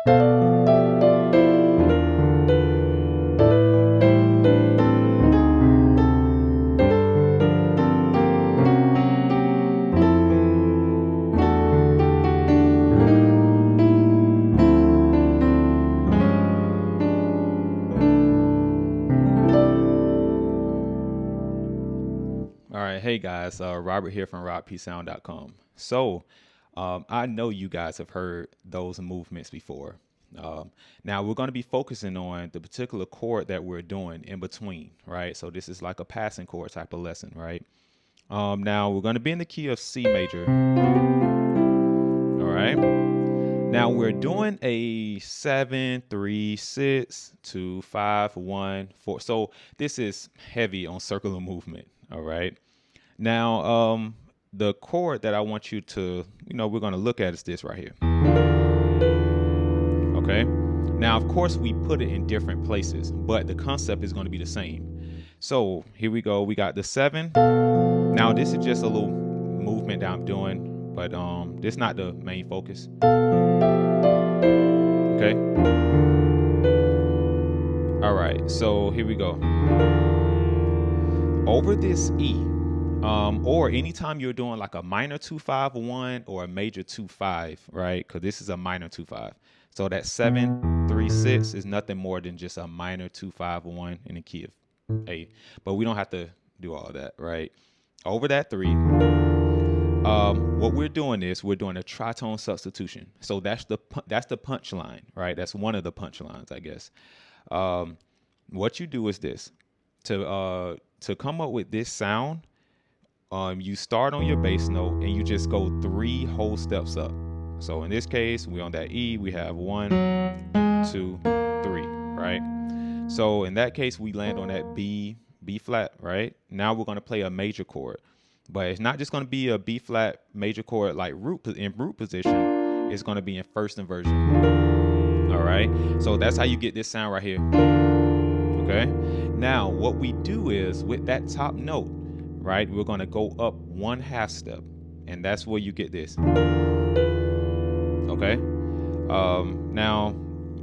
All right, hey guys, Robert here from robpsound.com. So, I know you guys have heard those movements before. Now we're going to be focusing on the particular chord that we're doing in between, right? So this is like a passing chord type of lesson, right? Now we're going to be in the key of C major. All right. Now we're doing a 7, 3, 6, 2, 5, 1, 4. So this is heavy on circular movement. All right. Now, the chord that I want you to, we're going to look at is this right here. Okay. Now, of course, we put it in different places, but the concept is going to be the same. So here we go. We got the 7. Now, this is just a little movement that I'm doing, but this is not the main focus. Okay. All right. So here we go. Over this E, or anytime you're doing like a minor 2-5-1 or a major 2-5, right? Because this is a minor 2-5. So that 7, 3, 6 is nothing more than just a minor 2-5-1 in the key of A. But we don't have to do all that, right? Over that 3, what we're doing is we're doing a tritone substitution. So that's the punchline, right? That's one of the punchlines, I guess. What you do is this. To come up with this sound, you start on your bass note and you just go 3 whole steps up. So in this case, we're on that E, we have 1, 2, 3, right? So in that case, we land on that B flat, right? Now we're going to play a major chord, but it's not just going to be a B flat major chord like root position. It's going to be in first inversion. All right. So that's how you get this sound right here. Okay. Now what we do is with that top note, right, we're going to go up 1/2 step, and that's where you get this. Okay. Now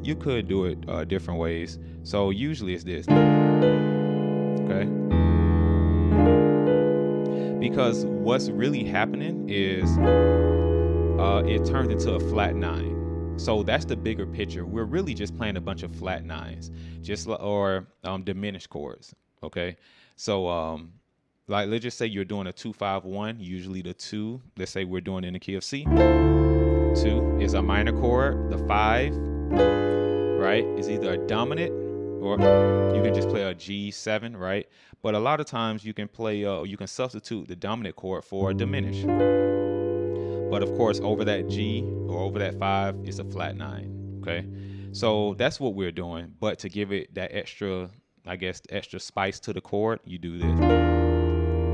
you could do it different ways. So usually it's this. Okay. Because what's really happening is it turns into a flat 9. So that's the bigger picture. We're really just playing a bunch of flat 9s, or diminished chords. Okay. So like let's just say you're doing a 2-5-1. Usually the 2, let's say we're doing in the key of C. 2 is a minor chord. The 5, right, is either a dominant, or you can just play a G7, right? But a lot of times you can play, you can substitute the dominant chord for a diminished. But of course, over that G or over that 5 is a flat 9. Okay, so that's what we're doing. But to give it that extra, I guess, extra spice to the chord, you do this.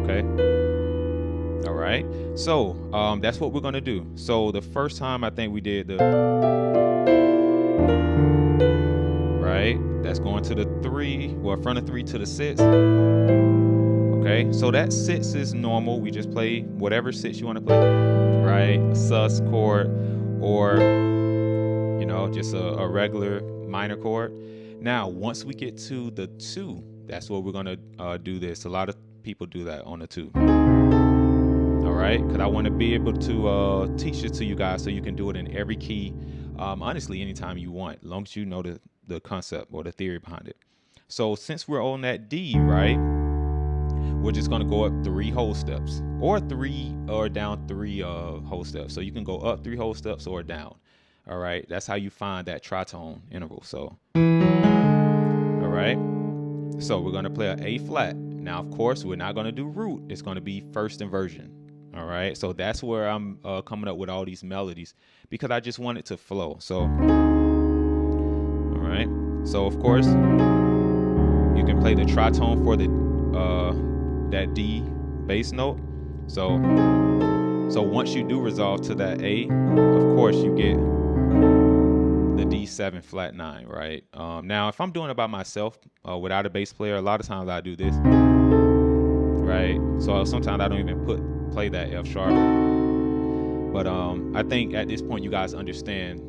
Okay. All right. So that's what we're gonna do. So the first time I think we did the right. That's going to the 3. Well, from the 3 to the 6. Okay. So that 6 is normal. We just play whatever 6 you want to play. Right, a sus chord, or just a regular minor chord. Now once we get to the 2, that's where we're gonna do this. A lot of people do that on the 2. All right, because I want to be able to teach it to you guys so you can do it in every key, honestly anytime you want, as long as you know the concept or the theory behind it. So since we're on that D, right, we're just going to go up 3 whole steps, or down 3 whole steps. So you can go up 3 whole steps or down. All right. That's how you find that tritone interval. So, all right. So we're going to play an A flat. Now, of course, we're not going to do root. It's going to be first inversion. All right. So that's where I'm coming up with all these melodies, because I just want it to flow. So, all right. So, of course, you can play the tritone for that D bass note. So once you do resolve to that A, of course you get the D7 flat 9, right? Now if I'm doing it by myself without a bass player, a lot of times I do this, right? So sometimes I don't even play that F sharp. But I think at this point you guys understand,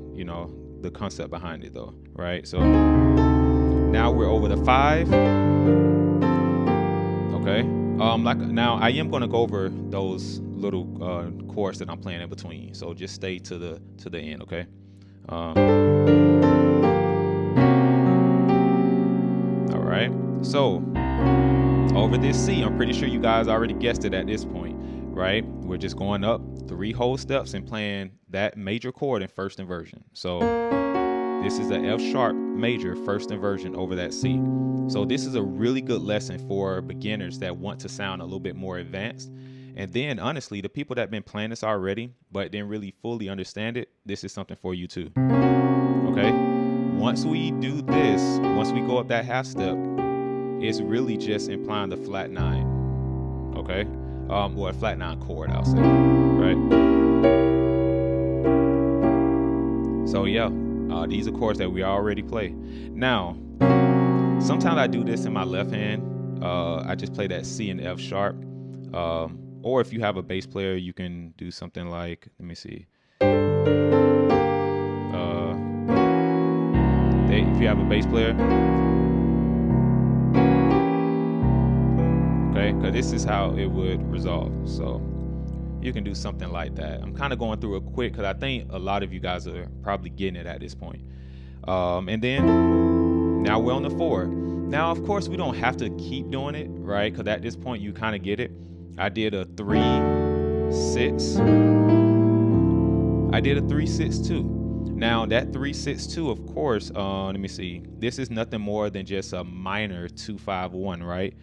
the concept behind it though, right? So now we're over the 5. Okay. Like now I am going to go over those little chords that I'm playing in between. So just stay to the end, okay? All right. So over this C, I'm pretty sure you guys already guessed it at this point, right? We're just going up 3 whole steps and playing that major chord in first inversion. So this is the F sharp major first inversion over that C. So this is a really good lesson for beginners that want to sound a little bit more advanced. And then honestly, the people that have been playing this already but didn't really fully understand it, this is something for you too. Okay? Once we do this, once we go up that half step, it's really just implying the flat 9. Okay? Or a flat 9 chord, I'll say. Right? So yeah, these are chords that we already play. Now, sometimes I do this in my left hand. I just play that C and F sharp. Or if you have a bass player, you can do something like, let me see. If you have a bass player. Okay, because this is how it would resolve. So you can do something like that. I'm kind of going through it quick because I think a lot of you guys are probably getting it at this point. And then now we're on the 4. Now, of course, we don't have to keep doing it, right? Because at this point, you kind of get it. I did a 3-6. I did a 3-6-2. Now, that 3-6-2, of course, let me see. This is nothing more than just a minor 2-5-1, right?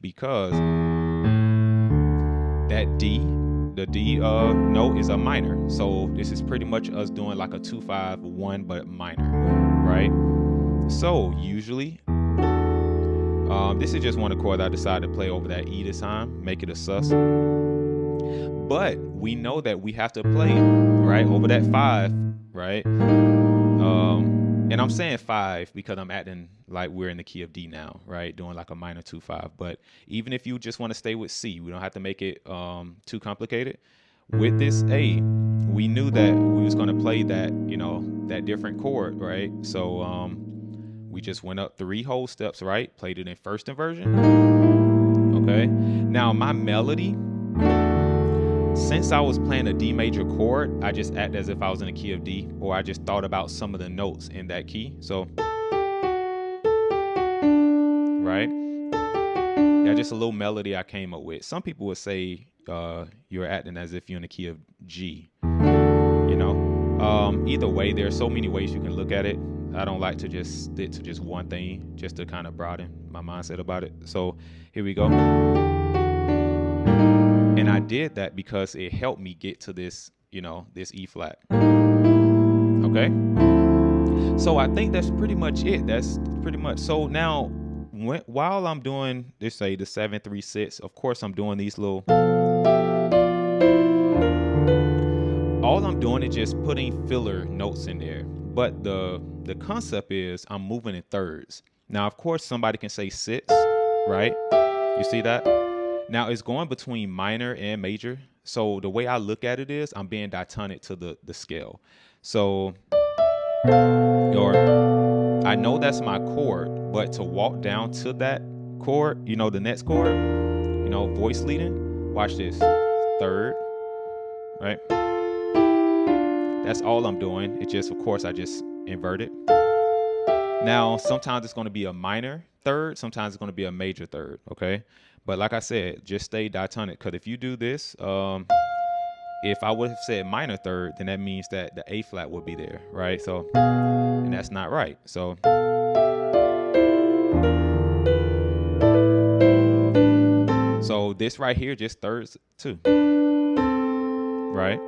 Because that D, the D note is a minor. So this is pretty much us doing like a 2-5-1, but minor, right? So usually, this is just one of the chords I decided to play over that E this time, make it a sus. But we know that we have to play, right, over that 5, right? And I'm saying 5 because I'm acting like we're in the key of D now, right? Doing like a minor 2-5. But even if you just want to stay with C, we don't have to make it too complicated. With this A, we knew that we was going to play that, you know, that different chord, right? So we just went up 3 whole steps, right? Played it in first inversion. Okay. Now my melody, since I was playing a D major chord, I just act as if I was in the key of D, or I just thought about some of the notes in that key. So, right? Yeah, just a little melody I came up with. Some people would say you're acting as if you're in the key of G, you know? Either way, there are so many ways you can look at it. I don't like to just stick to just one thing, just to kind of broaden my mindset about it. So here we go. And I did that because it helped me get to this, you know, this E flat. Okay. So I think that's pretty much it. That's pretty much. So now while I'm doing this, say the 7-3-6, of course I'm doing these little, all I'm doing is just putting filler notes in there. But the concept is I'm moving in thirds. Now, of course, somebody can say 6, right? You see that? Now it's going between minor and major. So the way I look at it is I'm being diatonic to the scale. So, or I know that's my chord, but to walk down to that chord, you know, the next chord, you know, voice leading, watch this, 3rd, right? That's all I'm doing. It just, of course, I just invert it. Now, sometimes it's going to be a minor 3rd. Sometimes it's going to be a major 3rd. Okay. But like I said, just stay diatonic. Because if you do this, if I would have said minor 3rd, then that means that the A flat would be there. Right. So, and that's not right. So, this right here, just 3rds too. Right.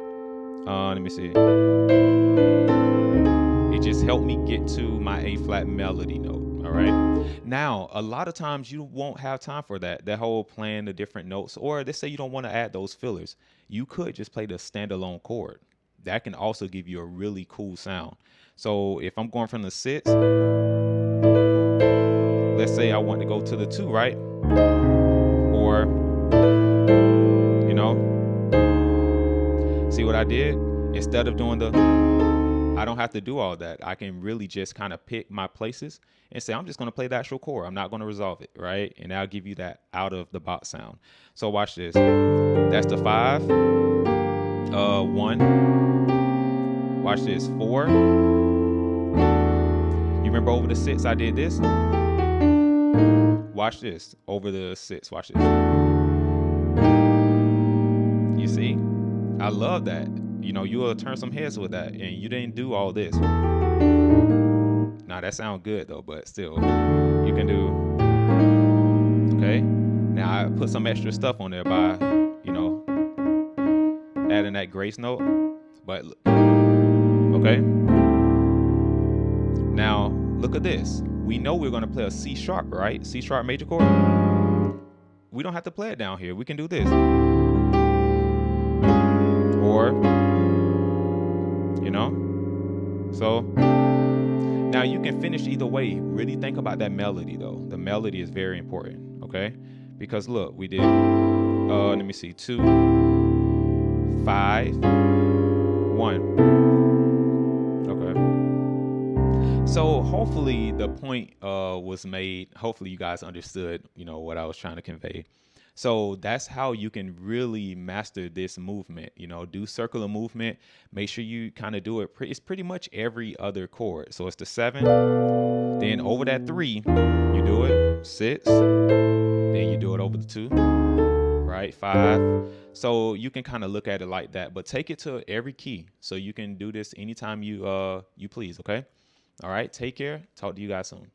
Let me see. It just helped me get to my A flat melody note. All right. Now, a lot of times you won't have time for that whole playing the different notes, or let's say you don't want to add those fillers. You could just play the standalone chord. That can also give you a really cool sound. So if I'm going from the 6, let's say I want to go to the 2, right? Or, you know, see what I did? Instead of doing the, I don't have to do all that. I can really just kind of pick my places and say, I'm just going to play the actual chord. I'm not going to resolve it, right? And I'll give you that out of the box sound. So watch this. That's the 5, 1. Watch this, 4. You remember over the 6 I did this? Watch this, over the 6, watch this. You see? I love that. You know, you will turn some heads with that, and you didn't do all this. Now that sounds good though, but still, you can do. Okay. Now I put some extra stuff on there by, you know, adding that grace note. But okay. Now look at this. We know we're going to play a C sharp, right? C sharp major chord. We don't have to play it down here. We can do this. Or, you know, so now you can finish either way. Really think about that melody though. The melody is very important, okay? Because look, we did, let me see, 2, 5, 1. Okay. So hopefully the point was made. Hopefully you guys understood, you know, what I was trying to convey. So that's how you can really master this movement. You know, do circular movement. Make sure you kind of do it. It's pretty much every other chord. So it's the 7. Then over that 3, you do it 6. Then you do it over the 2. Right, 5. So you can kind of look at it like that. But take it to every key. So you can do this anytime you please. Okay. All right. Take care. Talk to you guys soon.